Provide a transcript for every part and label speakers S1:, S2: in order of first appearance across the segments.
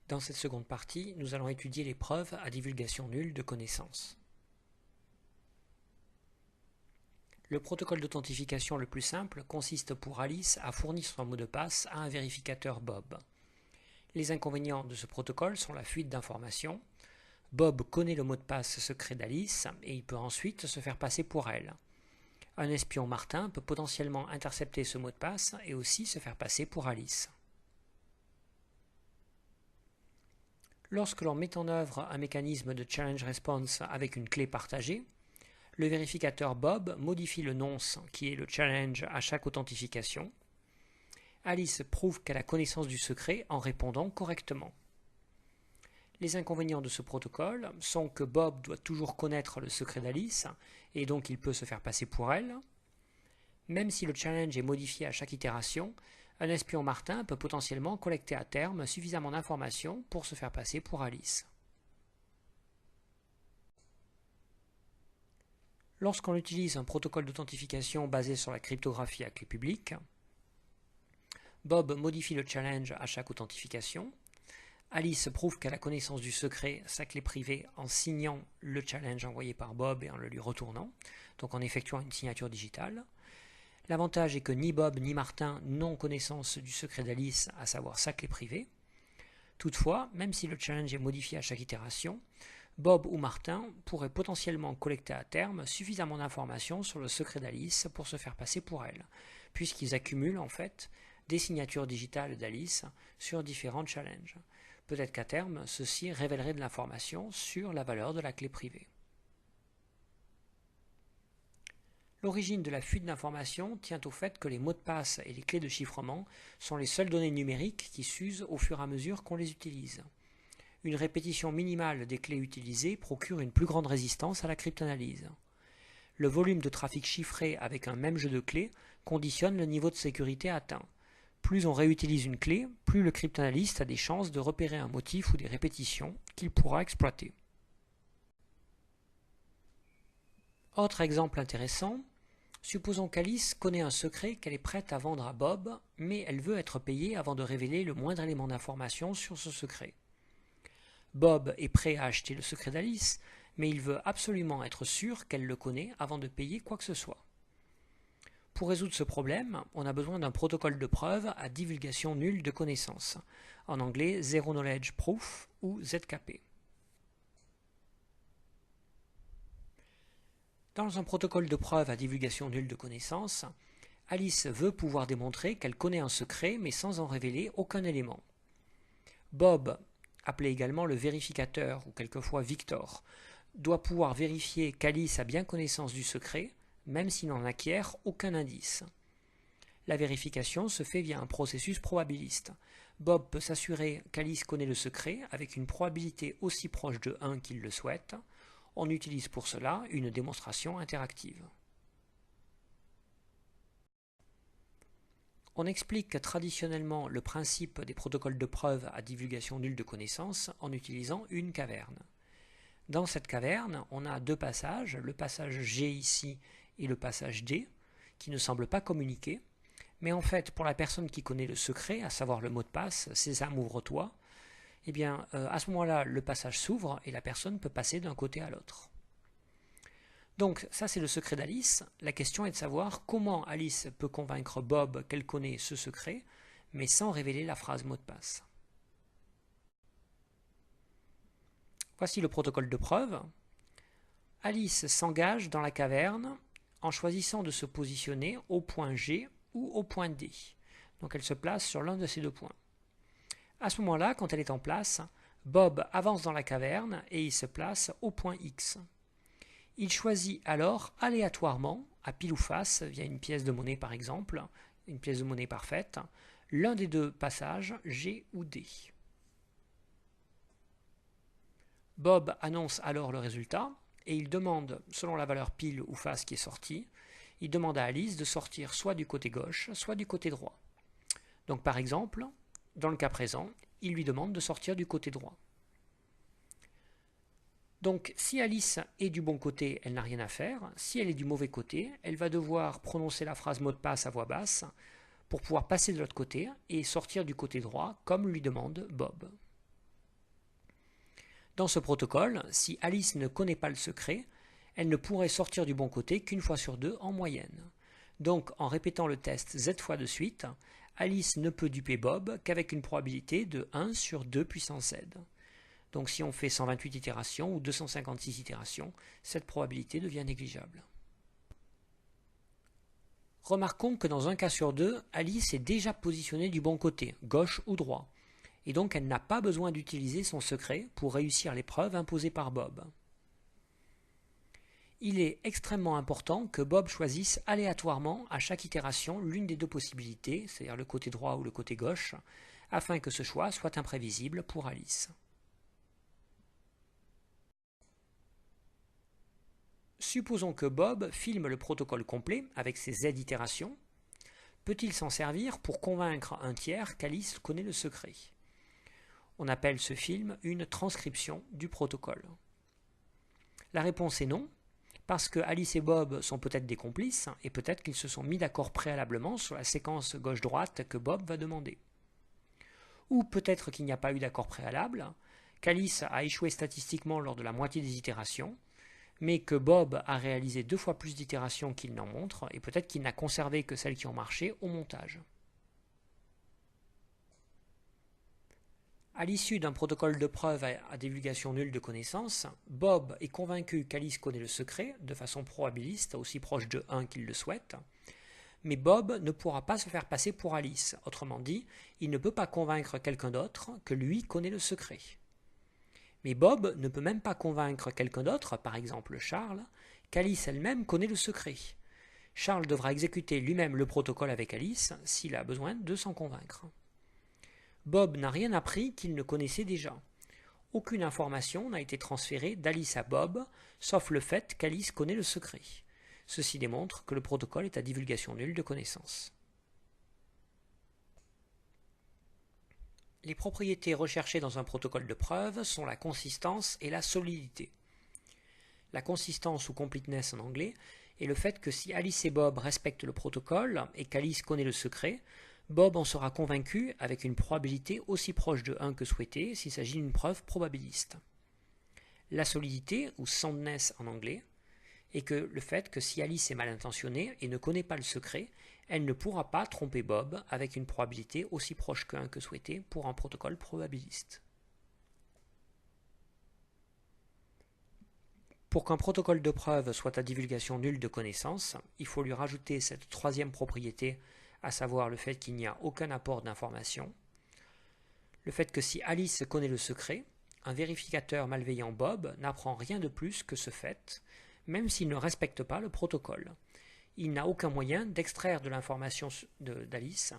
S1: Dans cette seconde partie, nous allons étudier les preuves à divulgation nulle de connaissances. Le protocole d'authentification le plus simple consiste pour Alice à fournir son mot de passe à un vérificateur Bob. Les inconvénients de ce protocole sont la fuite d'informations. Bob connaît le mot de passe secret d'Alice et il peut ensuite se faire passer pour elle. Un espion Martin peut potentiellement intercepter ce mot de passe et aussi se faire passer pour Alice. Lorsque l'on met en œuvre un mécanisme de challenge response avec une clé partagée, le vérificateur Bob modifie le nonce qui est le challenge à chaque authentification. Alice prouve qu'elle a connaissance du secret en répondant correctement. Les inconvénients de ce protocole sont que Bob doit toujours connaître le secret d'Alice et donc il peut se faire passer pour elle. Même si le challenge est modifié à chaque itération, un espion Martin peut potentiellement collecter à terme suffisamment d'informations pour se faire passer pour Alice. Lorsqu'on utilise un protocole d'authentification basé sur la cryptographie à clé publique, Bob modifie le challenge à chaque authentification. Alice prouve qu'elle a connaissance du secret, sa clé privée, en signant le challenge envoyé par Bob et en le lui retournant, donc en effectuant une signature digitale. L'avantage est que ni Bob ni Martin n'ont connaissance du secret d'Alice, à savoir sa clé privée. Toutefois, même si le challenge est modifié à chaque itération, Bob ou Martin pourraient potentiellement collecter à terme suffisamment d'informations sur le secret d'Alice pour se faire passer pour elle, puisqu'ils accumulent en fait des signatures digitales d'Alice sur différents challenges. Peut-être qu'à terme, ceci révélerait de l'information sur la valeur de la clé privée. L'origine de la fuite d'informations tient au fait que les mots de passe et les clés de chiffrement sont les seules données numériques qui s'usent au fur et à mesure qu'on les utilise. Une répétition minimale des clés utilisées procure une plus grande résistance à la cryptanalyse. Le volume de trafic chiffré avec un même jeu de clés conditionne le niveau de sécurité atteint. Plus on réutilise une clé, plus le cryptanalyste a des chances de repérer un motif ou des répétitions qu'il pourra exploiter. Autre exemple intéressant, supposons qu'Alice connaît un secret qu'elle est prête à vendre à Bob, mais elle veut être payée avant de révéler le moindre élément d'information sur ce secret. Bob est prêt à acheter le secret d'Alice, mais il veut absolument être sûr qu'elle le connaît avant de payer quoi que ce soit. Pour résoudre ce problème, on a besoin d'un protocole de preuve à divulgation nulle de connaissances, en anglais Zero Knowledge Proof ou ZKP. Dans un protocole de preuve à divulgation nulle de connaissances, Alice veut pouvoir démontrer qu'elle connaît un secret mais sans en révéler aucun élément. Bob, appelé également le vérificateur ou quelquefois Victor, doit pouvoir vérifier qu'Alice a bien connaissance du secret, même s'il n'en acquiert aucun indice. La vérification se fait via un processus probabiliste. Bob peut s'assurer qu'Alice connaît le secret avec une probabilité aussi proche de 1 qu'il le souhaite. On utilise pour cela une démonstration interactive. On explique traditionnellement le principe des protocoles de preuve à divulgation nulle de connaissances en utilisant une caverne. Dans cette caverne, on a deux passages, le passage G ici et le passage D, qui ne semblent pas communiquer, mais en fait, pour la personne qui connaît le secret, à savoir le mot de passe, Sésame ouvre-toi, eh bien, à ce moment-là, le passage s'ouvre et la personne peut passer d'un côté à l'autre. Donc, ça c'est le secret d'Alice. La question est de savoir comment Alice peut convaincre Bob qu'elle connaît ce secret, mais sans révéler la phrase mot de passe. Voici le protocole de preuve. Alice s'engage dans la caverne en choisissant de se positionner au point G ou au point D. Donc elle se place sur l'un de ces deux points. À ce moment-là, quand elle est en place, Bob avance dans la caverne et il se place au point X. Il choisit alors aléatoirement, à pile ou face, via une pièce de monnaie par exemple, une pièce de monnaie parfaite, l'un des deux passages, G ou D. Bob annonce alors le résultat et il demande, selon la valeur pile ou face qui est sortie, il demande à Alice de sortir soit du côté gauche, soit du côté droit. Donc par exemple, dans le cas présent, il lui demande de sortir du côté droit. Donc si Alice est du bon côté, elle n'a rien à faire. Si elle est du mauvais côté, elle va devoir prononcer la phrase mot de passe à voix basse pour pouvoir passer de l'autre côté et sortir du côté droit comme lui demande Bob. Dans ce protocole, si Alice ne connaît pas le secret, elle ne pourrait sortir du bon côté qu'une fois sur deux en moyenne. Donc, en répétant le test Z fois de suite, Alice ne peut duper Bob qu'avec une probabilité de 1 sur 2 puissance Z. Donc si on fait 128 itérations ou 256 itérations, cette probabilité devient négligeable. Remarquons que dans un cas sur deux, Alice est déjà positionnée du bon côté, gauche ou droit, et donc elle n'a pas besoin d'utiliser son secret pour réussir l'épreuve imposée par Bob. Il est extrêmement important que Bob choisisse aléatoirement à chaque itération l'une des deux possibilités, c'est-à-dire le côté droit ou le côté gauche, afin que ce choix soit imprévisible pour Alice. Supposons que Bob filme le protocole complet avec ses Z itérations. Peut-il s'en servir pour convaincre un tiers qu'Alice connaît le secret? On appelle ce film une transcription du protocole. La réponse est non, parce que Alice et Bob sont peut-être des complices et peut-être qu'ils se sont mis d'accord préalablement sur la séquence gauche-droite que Bob va demander. Ou peut-être qu'il n'y a pas eu d'accord préalable, qu'Alice a échoué statistiquement lors de la moitié des itérations, mais que Bob a réalisé 2 fois plus d'itérations qu'il n'en montre, et peut-être qu'il n'a conservé que celles qui ont marché au montage. À l'issue d'un protocole de preuve à divulgation nulle de connaissances, Bob est convaincu qu'Alice connaît le secret, de façon probabiliste, aussi proche de 1 qu'il le souhaite, mais Bob ne pourra pas se faire passer pour Alice, autrement dit, il ne peut pas convaincre quelqu'un d'autre que lui connaît le secret. Mais Bob ne peut même pas convaincre quelqu'un d'autre, par exemple Charles, qu'Alice elle-même connaît le secret. Charles devra exécuter lui-même le protocole avec Alice s'il a besoin de s'en convaincre. Bob n'a rien appris qu'il ne connaissait déjà. Aucune information n'a été transférée d'Alice à Bob, sauf le fait qu'Alice connaît le secret. Ceci démontre que le protocole est à divulgation nulle de connaissances. Les propriétés recherchées dans un protocole de preuve sont la consistance et la solidité. La consistance ou completeness en anglais est le fait que si Alice et Bob respectent le protocole et qu'Alice connaît le secret, Bob en sera convaincu avec une probabilité aussi proche de 1 que souhaité s'il s'agit d'une preuve probabiliste. La solidité, ou soundness en anglais, est que le fait que si Alice est mal intentionnée et ne connaît pas le secret, elle ne pourra pas tromper Bob avec une probabilité aussi proche que 1 que souhaité pour un protocole probabiliste. Pour qu'un protocole de preuve soit à divulgation nulle de connaissances, il faut lui rajouter cette troisième propriété, à savoir le fait qu'il n'y a aucun apport d'information, le fait que si Alice connaît le secret, un vérificateur malveillant Bob n'apprend rien de plus que ce fait, même s'il ne respecte pas le protocole. Il n'a aucun moyen d'extraire de l'information d'Alice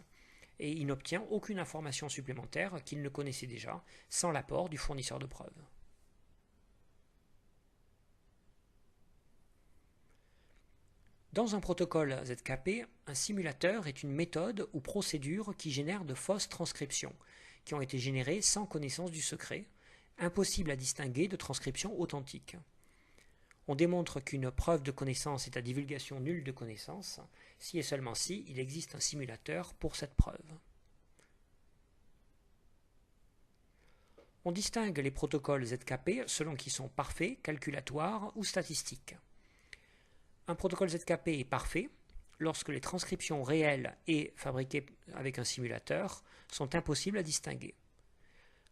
S1: et il n'obtient aucune information supplémentaire qu'il ne connaissait déjà sans l'apport du fournisseur de preuves. Dans un protocole ZKP, un simulateur est une méthode ou procédure qui génère de fausses transcriptions, qui ont été générées sans connaissance du secret, impossible à distinguer de transcriptions authentiques. On démontre qu'une preuve de connaissance est à divulgation nulle de connaissance, si et seulement si il existe un simulateur pour cette preuve. On distingue les protocoles ZKP selon qu'ils sont parfaits, calculatoires ou statistiques. Un protocole ZKP est parfait lorsque les transcriptions réelles et fabriquées avec un simulateur sont impossibles à distinguer.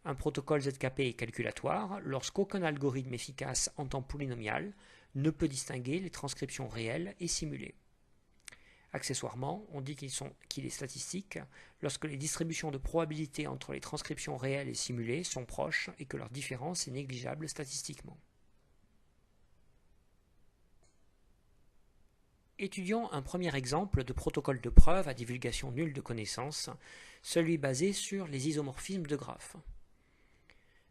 S1: Un protocole ZKP est calculatoire lorsqu'aucun algorithme efficace en temps polynomial ne peut distinguer les transcriptions réelles et simulées. Accessoirement, on dit qu'il est statistique lorsque les distributions de probabilité entre les transcriptions réelles et simulées sont proches et que leur différence est négligeable statistiquement. Étudions un premier exemple de protocole de preuve à divulgation nulle de connaissances, celui basé sur les isomorphismes de graphes.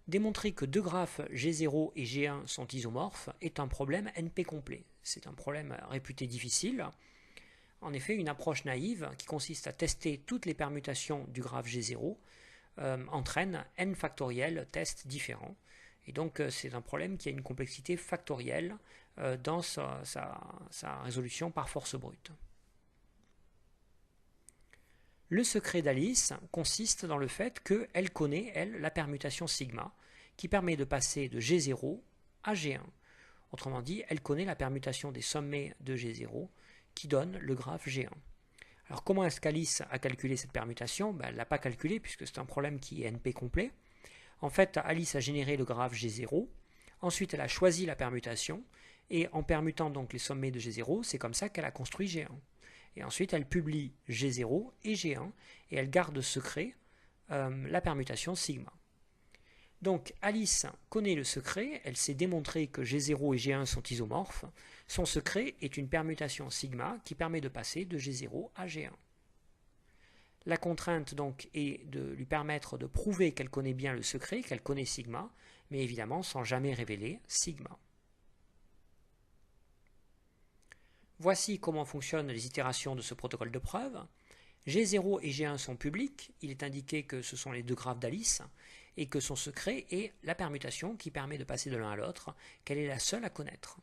S1: Démontrer que deux graphes G0 et G1 sont isomorphes est un problème NP complet. C'est un problème réputé difficile. En effet, une approche naïve qui consiste à tester toutes les permutations du graphe G0 entraîne n factoriel tests différents. Et donc c'est un problème qui a une complexité factorielle dans sa résolution par force brute. Le secret d'Alice consiste dans le fait qu'elle connaît, elle, la permutation sigma, qui permet de passer de G0 à G1. Autrement dit, elle connaît la permutation des sommets de G0 qui donne le graphe G1. Alors comment est-ce qu'Alice a calculé cette permutation? Elle ne l'a pas calculé puisque c'est un problème qui est NP complet. En fait, Alice a généré le graphe G0, ensuite elle a choisi la permutation, et en permutant donc les sommets de G0, c'est comme ça qu'elle a construit G1. Et ensuite elle publie G0 et G1, et elle garde secret la permutation sigma. Donc Alice connaît le secret, elle s'est démontré que G0 et G1 sont isomorphes. Son secret est une permutation sigma qui permet de passer de G0 à G1. La contrainte donc est de lui permettre de prouver qu'elle connaît bien le secret, qu'elle connaît sigma, mais évidemment sans jamais révéler sigma. Voici comment fonctionnent les itérations de ce protocole de preuve. G0 et G1 sont publics, il est indiqué que ce sont les deux graphes d'Alice, et que son secret est la permutation qui permet de passer de l'un à l'autre, qu'elle est la seule à connaître.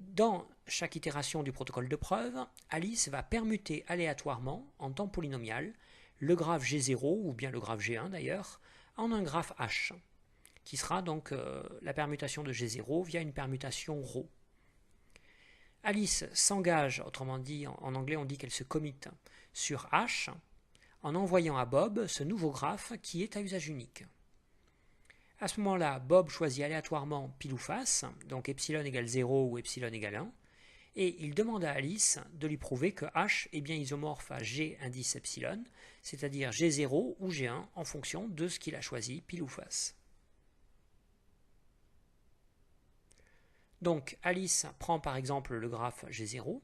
S1: Dans chaque itération du protocole de preuve, Alice va permuter aléatoirement, en temps polynomial, le graphe G0, ou bien le graphe G1 d'ailleurs, en un graphe H, qui sera donc la permutation de G0 via une permutation ρ. Alice s'engage, autrement dit, en anglais on dit qu'elle se commit sur H, en envoyant à Bob ce nouveau graphe qui est à usage unique. À ce moment-là, Bob choisit aléatoirement pile ou face, donc epsilon égale 0 ou epsilon égale 1, et il demande à Alice de lui prouver que H est bien isomorphe à G indice epsilon, c'est-à-dire G0 ou G1 en fonction de ce qu'il a choisi pile ou face. Donc Alice prend par exemple le graphe G0,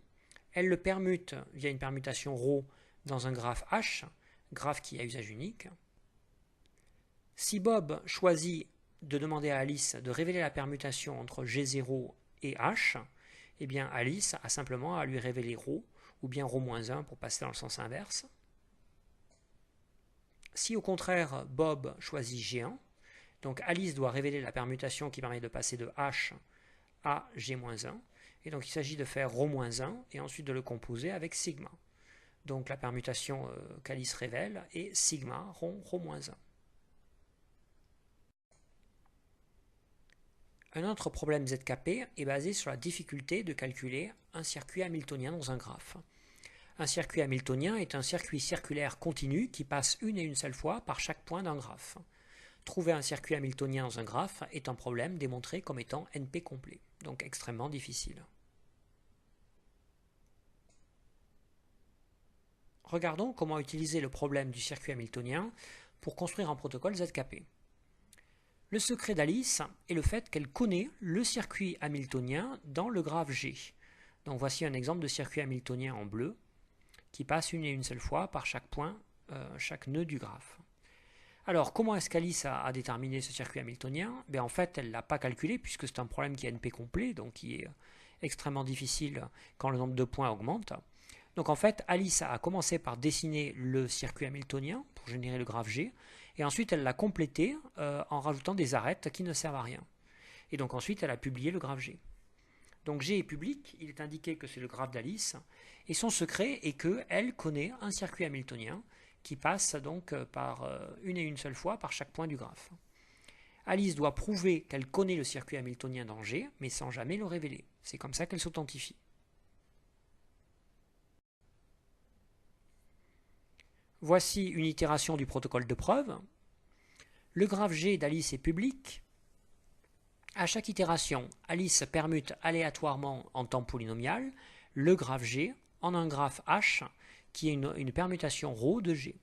S1: elle le permute via une permutation ρ dans un graphe H, graphe qui a usage unique. Si Bob choisit de demander à Alice de révéler la permutation entre G0 et H, eh bien Alice a simplement à lui révéler ρ, ou bien ρ-1 pour passer dans le sens inverse. Si au contraire Bob choisit G1, donc Alice doit révéler la permutation qui permet de passer de H à G-1, et donc il s'agit de faire ρ-1 et ensuite de le composer avec sigma. Donc la permutation qu'Alice révèle est sigma rond ρ-1. Un autre problème ZKP est basé sur la difficulté de calculer un circuit hamiltonien dans un graphe. Un circuit hamiltonien est un circuit circulaire continu qui passe une et une seule fois par chaque point d'un graphe. Trouver un circuit hamiltonien dans un graphe est un problème démontré comme étant NP complet, donc extrêmement difficile. Regardons comment utiliser le problème du circuit hamiltonien pour construire un protocole ZKP. Le secret d'Alice est le fait qu'elle connaît le circuit hamiltonien dans le graphe G. Donc voici un exemple de circuit hamiltonien en bleu qui passe une et une seule fois par chaque point, chaque nœud du graphe. Alors comment est-ce qu'Alice a déterminé ce circuit hamiltonien? En fait, elle ne l'a pas calculé puisque c'est un problème qui est NP complet, donc qui est extrêmement difficile quand le nombre de points augmente. Donc en fait, Alice a commencé par dessiner le circuit hamiltonien pour générer le graphe G, et ensuite elle l'a complété en rajoutant des arêtes qui ne servent à rien. Et donc ensuite elle a publié le graphe G. Donc G est public, il est indiqué que c'est le graphe d'Alice, et son secret est qu'elle connaît un circuit hamiltonien qui passe donc par une et une seule fois par chaque point du graphe. Alice doit prouver qu'elle connaît le circuit hamiltonien dans G, mais sans jamais le révéler. C'est comme ça qu'elle s'authentifie. Voici une itération du protocole de preuve. Le graphe G d'Alice est public. À chaque itération, Alice permute aléatoirement en temps polynomial le graphe G en un graphe H qui est une permutation ρ de G.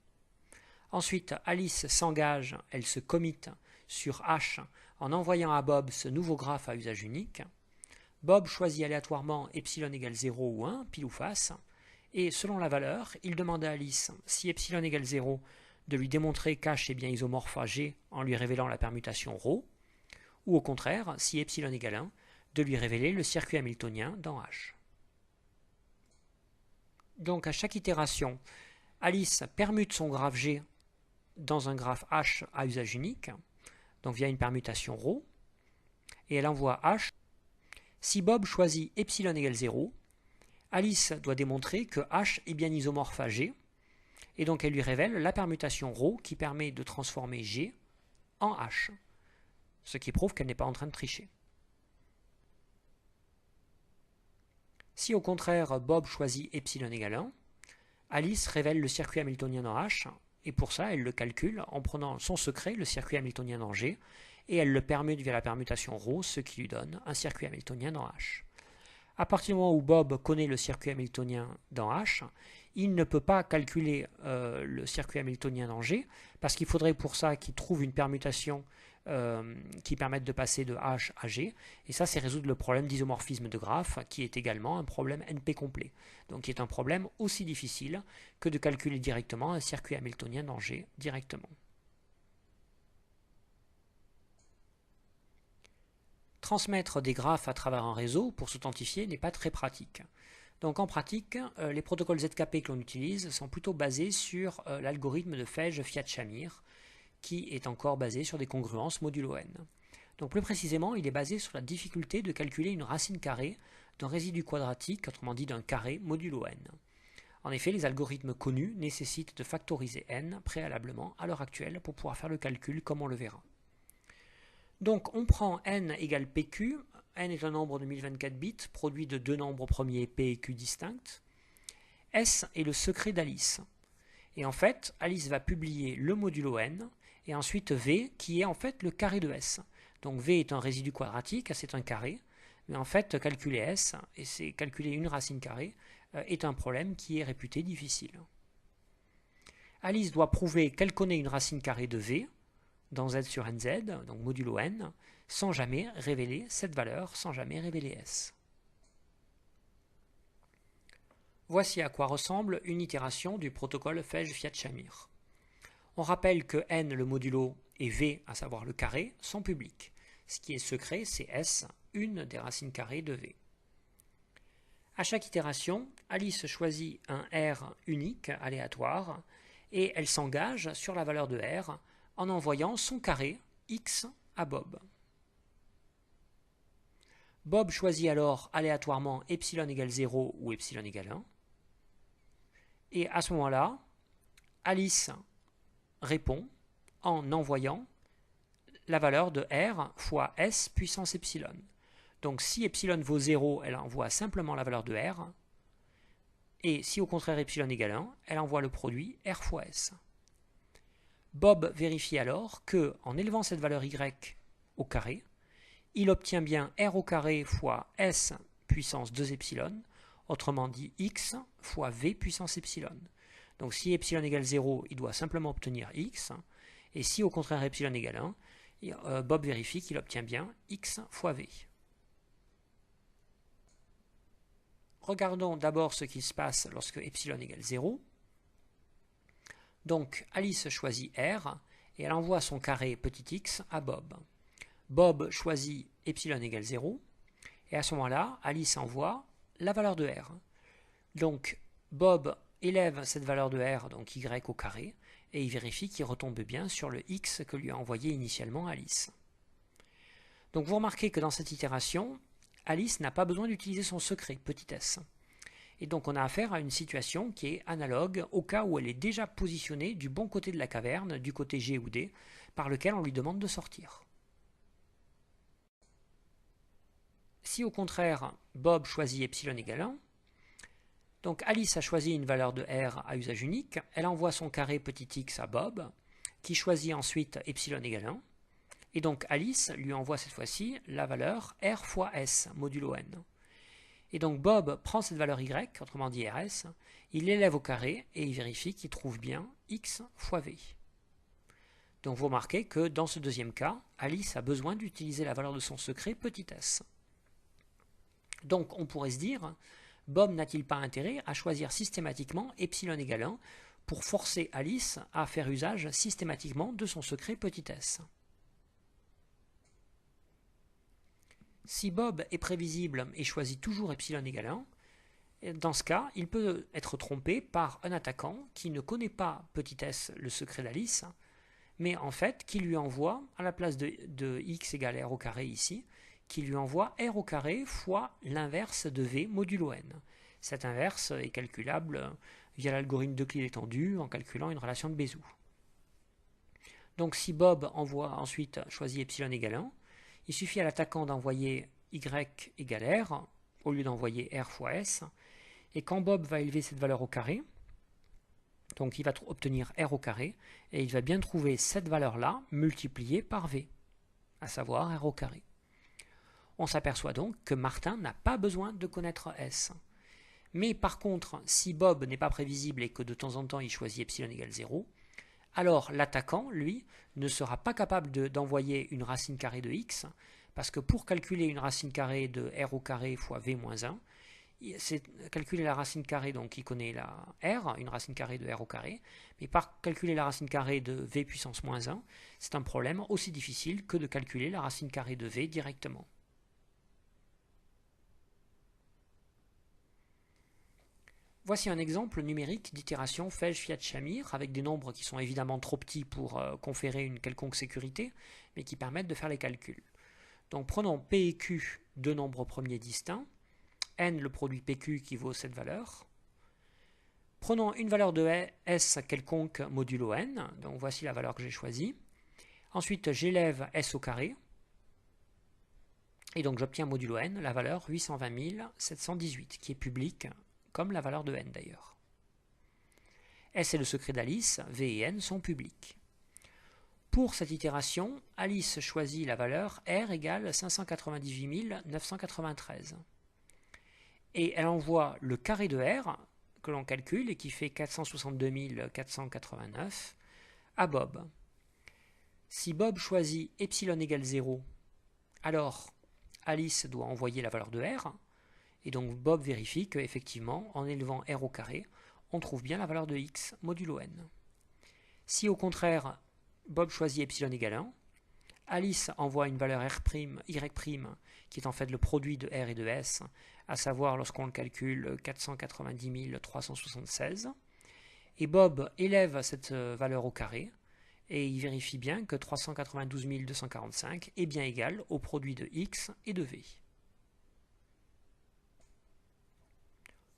S1: Ensuite, Alice s'engage, elle se commit sur H en envoyant à Bob ce nouveau graphe à usage unique. Bob choisit aléatoirement epsilon égale 0 ou 1, pile ou face, et selon la valeur, il demande à Alice, si epsilon égale 0, de lui démontrer qu'H est bien isomorphe à G en lui révélant la permutation ρ, ou au contraire, si epsilon égale 1, de lui révéler le circuit hamiltonien dans H. Donc à chaque itération, Alice permute son graphe G dans un graphe H à usage unique, donc via une permutation ρ, et elle envoie H. Si Bob choisit epsilon égale 0, Alice doit démontrer que H est bien isomorphe à G, et donc elle lui révèle la permutation ρ qui permet de transformer G en H, ce qui prouve qu'elle n'est pas en train de tricher. Si au contraire Bob choisit epsilon égale 1, Alice révèle le circuit hamiltonien dans H, et pour ça elle le calcule en prenant son secret, le circuit hamiltonien dans G, et elle le permute via la permutation ρ, ce qui lui donne un circuit hamiltonien dans H. À partir du moment où Bob connaît le circuit hamiltonien dans H, il ne peut pas calculer le circuit hamiltonien dans G, parce qu'il faudrait pour ça qu'il trouve une permutation qui permette de passer de H à G, et ça c'est résoudre le problème d'isomorphisme de graphe, qui est également un problème NP complet, donc qui est un problème aussi difficile que de calculer directement un circuit hamiltonien dans G directement. Transmettre des graphes à travers un réseau pour s'authentifier n'est pas très pratique. Donc en pratique, les protocoles ZKP que l'on utilise sont plutôt basés sur l'algorithme de Fej-Fiat-Shamir, qui est encore basé sur des congruences modulo n. Donc plus précisément, il est basé sur la difficulté de calculer une racine carrée d'un résidu quadratique, autrement dit d'un carré modulo n. En effet, les algorithmes connus nécessitent de factoriser n préalablement à l'heure actuelle pour pouvoir faire le calcul comme on le verra. Donc on prend n égale pq, n est un nombre de 1024 bits, produit de deux nombres premiers p et q distincts. S est le secret d'Alice. Et en fait, Alice va publier le modulo n, et ensuite v, qui est en fait le carré de S. Donc v est un résidu quadratique, c'est un carré, mais en fait, calculer S, et c'est calculer une racine carrée, est un problème qui est réputé difficile. Alice doit prouver qu'elle connaît une racine carrée de v, dans z sur nz, donc modulo n, sans jamais révéler cette valeur, sans jamais révéler S. Voici à quoi ressemble une itération du protocole Fej-Fiat-Shamir. On rappelle que n, le modulo, et v, à savoir le carré, sont publics. Ce qui est secret, c'est S, une des racines carrées de v. À chaque itération, Alice choisit un R unique, aléatoire, et elle s'engage sur la valeur de R en envoyant son carré x à Bob. Bob choisit alors aléatoirement epsilon égale 0 ou epsilon égale 1. Et à ce moment-là, Alice répond en envoyant la valeur de R fois S puissance epsilon. Donc si epsilon vaut 0, elle envoie simplement la valeur de R. Et si au contraire epsilon égale 1, elle envoie le produit R fois S. Bob vérifie alors que, en élevant cette valeur y au carré, il obtient bien r au carré fois s puissance 2 epsilon, autrement dit x fois v puissance epsilon. Donc si epsilon égale 0, il doit simplement obtenir x, et si au contraire epsilon égale 1, Bob vérifie qu'il obtient bien x fois v. Regardons d'abord ce qui se passe lorsque epsilon égale 0. Donc Alice choisit R et elle envoie son carré petit x à Bob. Bob choisit epsilon égale 0 et à ce moment-là, Alice envoie la valeur de R. Donc Bob élève cette valeur de R, donc y au carré, et il vérifie qu'il retombe bien sur le x que lui a envoyé initialement Alice. Donc vous remarquez que dans cette itération, Alice n'a pas besoin d'utiliser son secret, petit s. Et donc on a affaire à une situation qui est analogue au cas où elle est déjà positionnée du bon côté de la caverne, du côté G ou D, par lequel on lui demande de sortir. Si au contraire Bob choisit epsilon égale 1, donc Alice a choisi une valeur de R à usage unique, elle envoie son carré petit x à Bob, qui choisit ensuite epsilon égale 1, et donc Alice lui envoie cette fois-ci la valeur R fois S, modulo n. Et donc Bob prend cette valeur y, autrement dit RS, il l'élève au carré et il vérifie qu'il trouve bien x fois v. Donc vous remarquez que dans ce deuxième cas, Alice a besoin d'utiliser la valeur de son secret petit s. Donc on pourrait se dire, Bob n'a-t-il pas intérêt à choisir systématiquement epsilon égale 1 pour forcer Alice à faire usage systématiquement de son secret petit s. Si Bob est prévisible et choisit toujours epsilon égale 1, dans ce cas, il peut être trompé par un attaquant qui ne connaît pas petit s, le secret d'Alice, mais en fait qui lui envoie, à la place de x égale r au carré ici, qui lui envoie r au carré fois l'inverse de v modulo n. Cet inverse est calculable via l'algorithme d'Euclide étendu en calculant une relation de Bézout. Donc si Bob ensuite choisit epsilon égale 1, il suffit à l'attaquant d'envoyer y égale r au lieu d'envoyer r fois s. Et quand Bob va élever cette valeur au carré, donc il va obtenir r au carré, et il va bien trouver cette valeur-là multipliée par v, à savoir r au carré. On s'aperçoit donc que Martin n'a pas besoin de connaître s. Mais par contre, si Bob n'est pas prévisible et que de temps en temps il choisit epsilon égale 0, alors l'attaquant, lui, ne sera pas capable d'envoyer une racine carrée de x, parce que pour calculer une racine carrée de r au carré fois v moins 1, c'est calculer la racine carrée, donc il connaît la r, une racine carrée de r au carré, mais par calculer la racine carrée de v puissance moins 1, c'est un problème aussi difficile que de calculer la racine carrée de v directement. Voici un exemple numérique d'itération Fej-Fiat-Shamir avec des nombres qui sont évidemment trop petits pour conférer une quelconque sécurité, mais qui permettent de faire les calculs. Donc prenons P et Q, deux nombres premiers distincts, n le produit PQ qui vaut cette valeur. Prenons une valeur de S quelconque modulo n, donc voici la valeur que j'ai choisie. Ensuite j'élève S au carré, et donc j'obtiens modulo n la valeur 820 718, qui est publique, comme la valeur de n d'ailleurs. S est le secret d'Alice, V et n sont publics. Pour cette itération, Alice choisit la valeur R égale 598 993. Et elle envoie le carré de R, que l'on calcule et qui fait 462 489, à Bob. Si Bob choisit epsilon égale 0, alors Alice doit envoyer la valeur de R, et donc Bob vérifie qu'effectivement, en élevant R au carré, on trouve bien la valeur de x modulo n. Si au contraire, Bob choisit epsilon égale 1, Alice envoie une valeur y' qui est en fait le produit de R et de S, à savoir lorsqu'on le calcule 490 376, et Bob élève cette valeur au carré, et il vérifie bien que 392 245 est bien égal au produit de x et de v.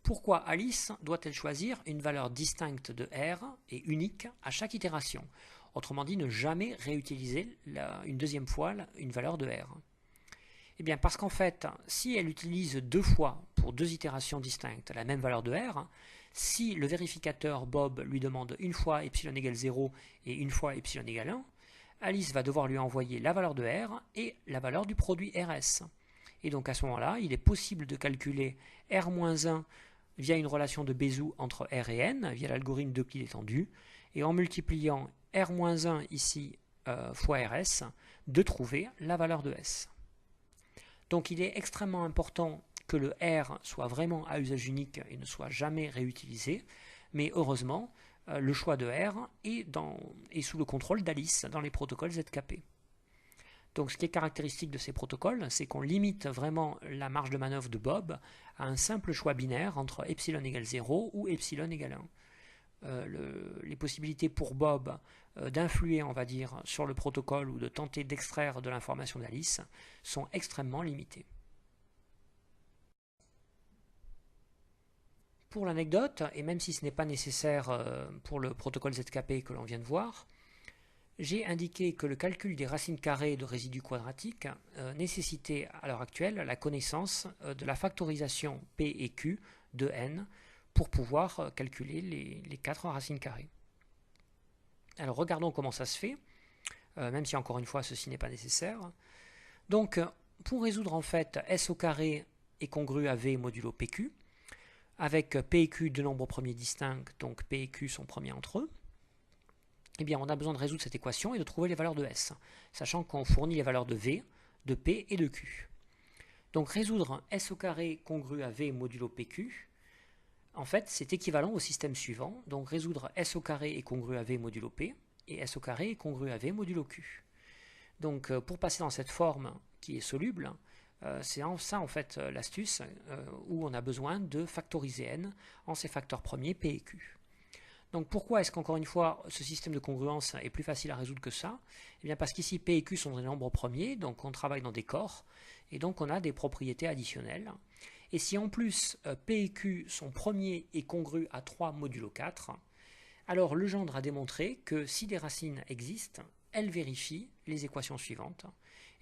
S1: Pourquoi Alice doit-elle choisir une valeur distincte de R et unique à chaque itération? Autrement dit, ne jamais réutiliser une deuxième fois une valeur de R. Eh bien, parce qu'en fait, si elle utilise deux fois pour deux itérations distinctes la même valeur de R, si le vérificateur Bob lui demande une fois epsilon égale 0 et une fois epsilon égale 1, Alice va devoir lui envoyer la valeur de R et la valeur du produit RS. Et donc à ce moment-là, il est possible de calculer R-1 via une relation de Bézout entre R et N, via l'algorithme d'Euclide étendu, et en multipliant R-1 ici fois RS, de trouver la valeur de S. Donc il est extrêmement important que le R soit vraiment à usage unique et ne soit jamais réutilisé, mais heureusement, le choix de R est sous le contrôle d'Alice dans les protocoles ZKP. Donc ce qui est caractéristique de ces protocoles, c'est qu'on limite vraiment la marge de manœuvre de Bob à un simple choix binaire entre epsilon égale 0 ou epsilon égale 1. Les possibilités pour Bob d'influer, on va dire, sur le protocole ou de tenter d'extraire de l'information d'Alice sont extrêmement limitées. Pour l'anecdote, et même si ce n'est pas nécessaire pour le protocole ZKP que l'on vient de voir, j'ai indiqué que le calcul des racines carrées de résidus quadratiques nécessitait à l'heure actuelle la connaissance de la factorisation P et Q de n pour pouvoir calculer les 4 racines carrées. Alors regardons comment ça se fait, même si encore une fois ceci n'est pas nécessaire. Donc pour résoudre en fait S au carré est congru à V modulo PQ, avec P et Q deux nombres premiers distincts, donc P et Q sont premiers entre eux, eh bien on a besoin de résoudre cette équation et de trouver les valeurs de S, sachant qu'on fournit les valeurs de V, de P et de Q. Donc résoudre S au carré congru à V modulo PQ, en fait c'est équivalent au système suivant, donc résoudre S au carré est congru à V modulo P, et S au carré est congru à V modulo Q. Donc pour passer dans cette forme qui est soluble, c'est ça en fait l'astuce où on a besoin de factoriser n en ses facteurs premiers P et Q. Donc pourquoi est-ce qu'encore une fois ce système de congruence est plus facile à résoudre que ça? Eh bien parce qu'ici P et Q sont des nombres premiers, donc on travaille dans des corps, et donc on a des propriétés additionnelles. Et si en plus P et Q sont premiers et congrus à 3 modulo 4, alors Legendre a démontré que si des racines existent, elle vérifie les équations suivantes.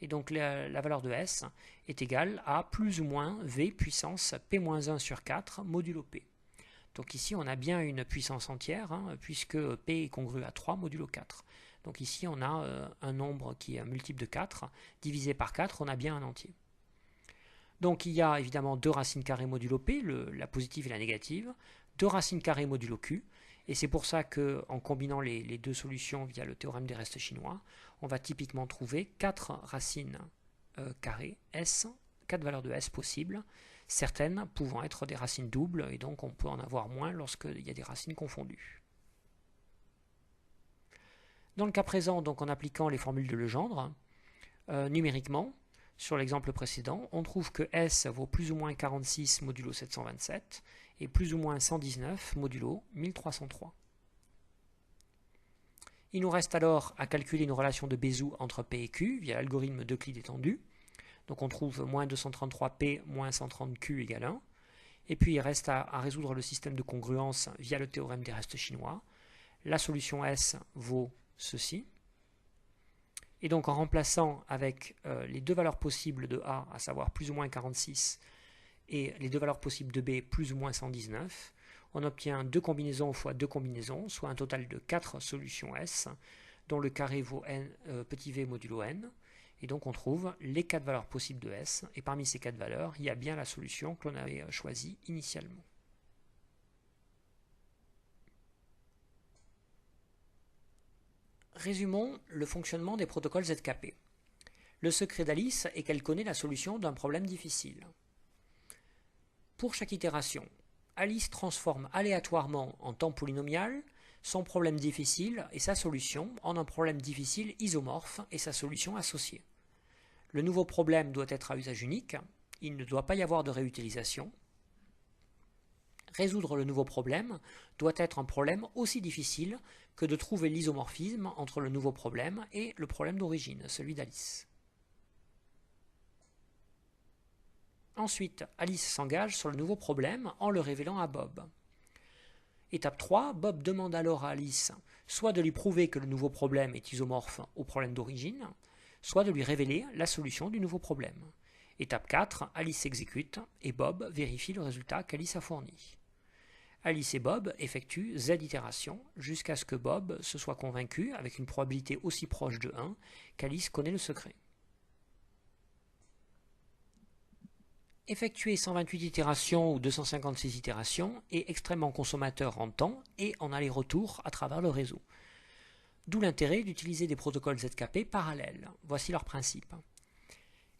S1: Et donc la valeur de S est égale à plus ou moins V puissance P-1 sur 4 modulo P. Donc ici on a bien une puissance entière, puisque P est congru à 3 modulo 4. Donc ici on a un nombre qui est un multiple de 4, divisé par 4, on a bien un entier. Donc il y a évidemment 2 racines carrées modulo P, la positive et la négative, 2 racines carrées modulo Q, et c'est pour ça qu'en combinant les deux solutions via le théorème des restes chinois, on va typiquement trouver 4 racines carrées S, 4 valeurs de S possibles, certaines pouvant être des racines doubles, et donc on peut en avoir moins lorsqu'il y a des racines confondues. Dans le cas présent, donc en appliquant les formules de Legendre, numériquement, sur l'exemple précédent, on trouve que S vaut plus ou moins 46 modulo 727 et plus ou moins 119 modulo 1303. Il nous reste alors à calculer une relation de Bézout entre P et Q via l'algorithme d'Euclide étendu. Donc on trouve moins 233P moins 130Q égale 1. Et puis il reste à résoudre le système de congruence via le théorème des restes chinois. La solution S vaut ceci. Et donc en remplaçant avec les deux valeurs possibles de A, à savoir plus ou moins 46, et les deux valeurs possibles de B, plus ou moins 119, on obtient 2 combinaisons fois 2 combinaisons, soit un total de 4 solutions S, dont le carré vaut n, petit v modulo n. Et donc on trouve les 4 valeurs possibles de S, et parmi ces 4 valeurs, il y a bien la solution que l'on avait choisie initialement. Résumons le fonctionnement des protocoles ZKP. Le secret d'Alice est qu'elle connaît la solution d'un problème difficile. Pour chaque itération, Alice transforme aléatoirement en temps polynomial son problème difficile et sa solution en un problème difficile isomorphe et sa solution associée. Le nouveau problème doit être à usage unique, il ne doit pas y avoir de réutilisation. Résoudre le nouveau problème doit être un problème aussi difficile que de trouver l'isomorphisme entre le nouveau problème et le problème d'origine, celui d'Alice. Ensuite, Alice s'engage sur le nouveau problème en le révélant à Bob. Étape 3, Bob demande alors à Alice soit de lui prouver que le nouveau problème est isomorphe au problème d'origine, soit de lui révéler la solution du nouveau problème. Étape 4, Alice exécute et Bob vérifie le résultat qu'Alice a fourni. Alice et Bob effectuent Z itérations jusqu'à ce que Bob se soit convaincu, avec une probabilité aussi proche de 1, qu'Alice connaît le secret. Effectuer 128 itérations ou 256 itérations est extrêmement consommateur en temps et en aller-retour à travers le réseau. D'où l'intérêt d'utiliser des protocoles ZKP parallèles. Voici leur principe.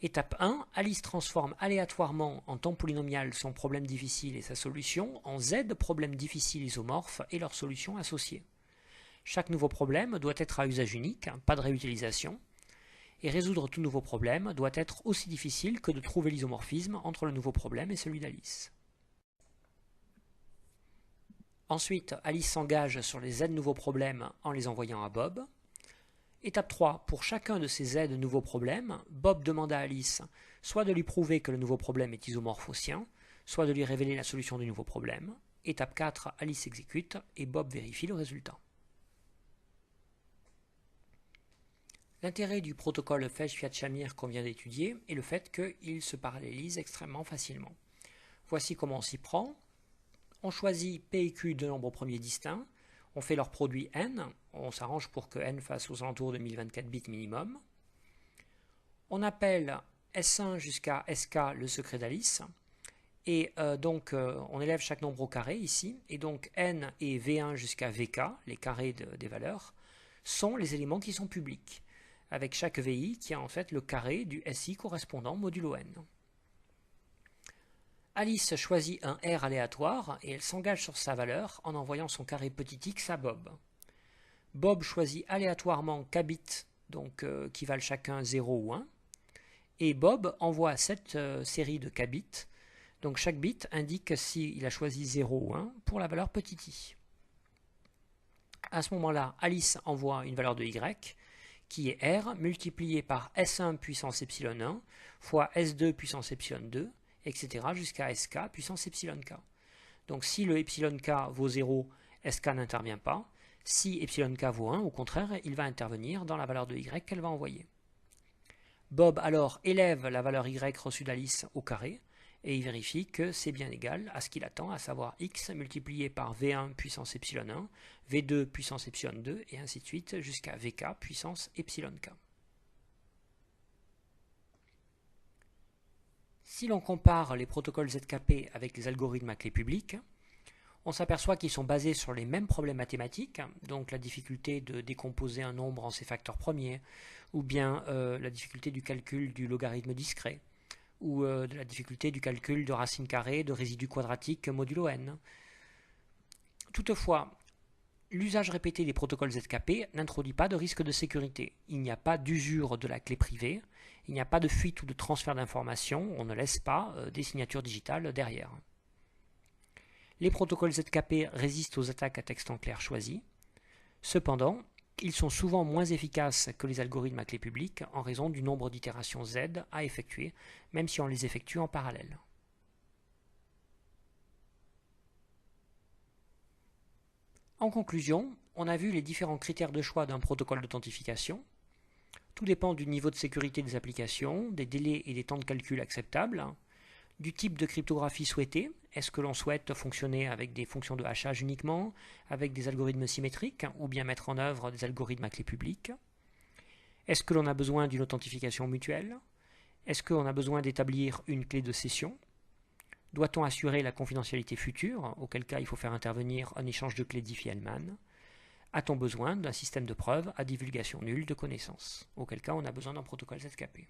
S1: Étape 1, Alice transforme aléatoirement en temps polynomial son problème difficile et sa solution en Z problèmes difficiles isomorphes et leur solution associée. Chaque nouveau problème doit être à usage unique, pas de réutilisation, et résoudre tout nouveau problème doit être aussi difficile que de trouver l'isomorphisme entre le nouveau problème et celui d'Alice. Ensuite, Alice s'engage sur les Z nouveaux problèmes en les envoyant à Bob. Étape 3. Pour chacun de ces Z nouveaux problèmes, Bob demande à Alice soit de lui prouver que le nouveau problème est isomorphe au sien, soit de lui révéler la solution du nouveau problème. Étape 4. Alice exécute et Bob vérifie le résultat. L'intérêt du protocole Feld-Fiat-Shamir qu'on vient d'étudier est le fait qu'il se parallélise extrêmement facilement. Voici comment on s'y prend. On choisit P et Q de nombres premiers distincts. On fait leur produit n, on s'arrange pour que n fasse aux alentours de 1024 bits minimum. On appelle S1 jusqu'à SK le secret d'Alice, et donc on élève chaque nombre au carré ici, et donc n et V1 jusqu'à VK, les carrés des valeurs, sont les éléments qui sont publics, avec chaque VI qui a en fait le carré du SI correspondant modulo n. Alice choisit un R aléatoire et elle s'engage sur sa valeur en envoyant son carré petit x à Bob. Bob choisit aléatoirement k bits, donc qui valent chacun 0 ou 1, et Bob envoie cette série de k bits, donc chaque bit indique s'il a choisi 0 ou 1 pour la valeur petit i. À ce moment-là, Alice envoie une valeur de y qui est R multiplié par S1 puissance epsilon 1 fois S2 puissance epsilon 2, etc. jusqu'à sk puissance epsilon k. Donc si le epsilon k vaut 0, sk n'intervient pas. Si epsilon k vaut 1, au contraire, il va intervenir dans la valeur de y qu'elle va envoyer. Bob alors élève la valeur y reçue d'Alice au carré et il vérifie que c'est bien égal à ce qu'il attend, à savoir x multiplié par v1 puissance epsilon 1, v2 puissance epsilon 2 et ainsi de suite jusqu'à vk puissance epsilon k. Si l'on compare les protocoles ZKP avec les algorithmes à clé publique, on s'aperçoit qu'ils sont basés sur les mêmes problèmes mathématiques, donc la difficulté de décomposer un nombre en ses facteurs premiers, ou bien la difficulté du calcul du logarithme discret, ou de la difficulté du calcul de racine carrée de résidus quadratiques modulo n. Toutefois, l'usage répété des protocoles ZKP n'introduit pas de risque de sécurité. Il n'y a pas d'usure de la clé privée, il n'y a pas de fuite ou de transfert d'informations, on ne laisse pas des signatures digitales derrière. Les protocoles ZKP résistent aux attaques à texte en clair choisis. Cependant, ils sont souvent moins efficaces que les algorithmes à clé publique en raison du nombre d'itérations Z à effectuer, même si on les effectue en parallèle. En conclusion, on a vu les différents critères de choix d'un protocole d'authentification. Tout dépend du niveau de sécurité des applications, des délais et des temps de calcul acceptables, du type de cryptographie souhaité. Est-ce que l'on souhaite fonctionner avec des fonctions de hachage uniquement, avec des algorithmes symétriques, ou bien mettre en œuvre des algorithmes à clé publique? Est-ce que l'on a besoin d'une authentification mutuelle? Est-ce qu'on a besoin d'établir une clé de cession? Doit-on assurer la confidentialité future, auquel cas il faut faire intervenir un échange de clés Diffie-Hellman? A-t-on besoin d'un système de preuve à divulgation nulle de connaissances, auquel cas on a besoin d'un protocole ZKP?